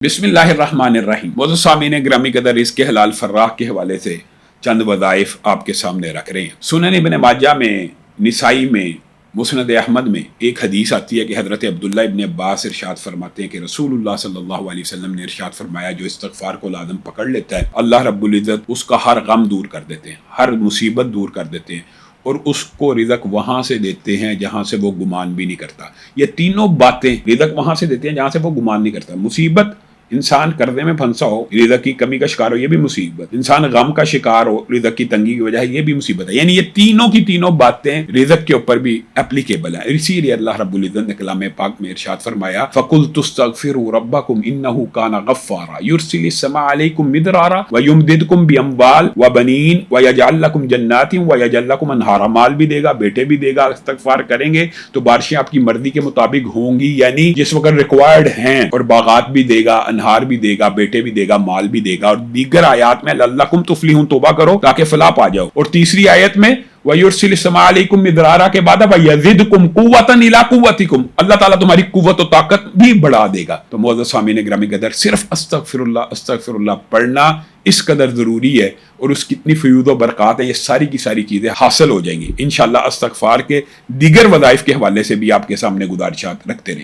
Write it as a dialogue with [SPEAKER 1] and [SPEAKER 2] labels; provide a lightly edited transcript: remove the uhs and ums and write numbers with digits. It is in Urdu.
[SPEAKER 1] بسم اللہ الرحمن الرحیم۔ معزز سامعین گرامی قدر، اس کے حلال فراح کے حوالے سے چند وظائف آپ کے سامنے رکھ رہے ہیں۔ سنن ابن ماجہ میں، نسائی میں، مسند احمد میں ایک حدیث آتی ہے کہ حضرت عبداللہ ابن عباس ارشاد فرماتے ہیں کہ رسول اللہ صلی اللہ علیہ وسلم نے ارشاد فرمایا، جو استغفار کو لازم پکڑ لیتا ہے اللہ رب العزت اس کا ہر غم دور کر دیتے ہیں، ہر مصیبت دور کر دیتے ہیں، اور اس کو رزق وہاں سے دیتے ہیں جہاں سے وہ گمان بھی نہیں کرتا۔ یہ تینوں باتیں، رزق وہاں سے دیتے ہیں جہاں سے وہ گمان نہیں کرتا۔ مصیبت، انسان قرضے میں پھنسا ہو، رزق کی کمی کا شکار ہو، یہ بھی مصیبت۔ انسان غم کا شکار ہو رزق کی تنگی کی وجہ، یہ بھی مصیبت ہے۔ یعنی یہ تینوں کی تینوں باتیں رزق کے اوپر بھی اپلیکیبل ہیں۔ اسی لیے اللہ رب العزت نے کلام پاک میں ارشاد فرمایا، فَقُلْتُ اسْتَغْفِرُوا رَبَّكُمْ إِنَّهُ كَانَ غَفَّارًا يُرْسِلِ السَّمَاءَ عَلَيْكُمْ مِدْرَارًا وَيُمْدِدْكُمْ بِأَمْوَالٍ وَبَنِينَ وَيَجْعَلْ لَكُمْ جَنَّاتٍ وَيَجْعَلْ لَكُمْ أَنْهَارًا۔ مال بھی دے گا، بیٹے بھی دے گا۔ استغفار کریں گے تو بارشیں آپ کی مرضی کے مطابق ہوں گی، یعنی جس وقت ریکوائرڈ ہیں، اور باغات بھی دے گا، انہار بھی دے گا، بیٹے بھی دے گا، مال بھی دے گا۔ اور دیگر آیات میں لعلکم تفلحون، توبہ کرو تاکہ فلاح پا جاؤ۔ اور تیسری آیت میں وَيُرْسِلِ السَّمَاءَ عَلَيْكُمْ مِدْرَارًا کے بعد وَيَزِدْكُمْ قُوَّةً إِلَىٰ قُوَّتِكُمْ، اللہ تعالیٰ تمہاری قوت و طاقت بھی بڑھا دے گا۔ تو معزز سامعین گرامی قدر، صرف استغفر اللہ پڑھنا اس قدر ضروری ہے، اور اس کی اتنی فیوض و برکات ہیں، یہ ساری کی ساری چیزیں حاصل ہو جائیں گی انشاءاللہ۔ استغفار کے دیگر وظائف کے حوالے سے بھی آپ کے سامنے گزارشات رکھتے رہیں۔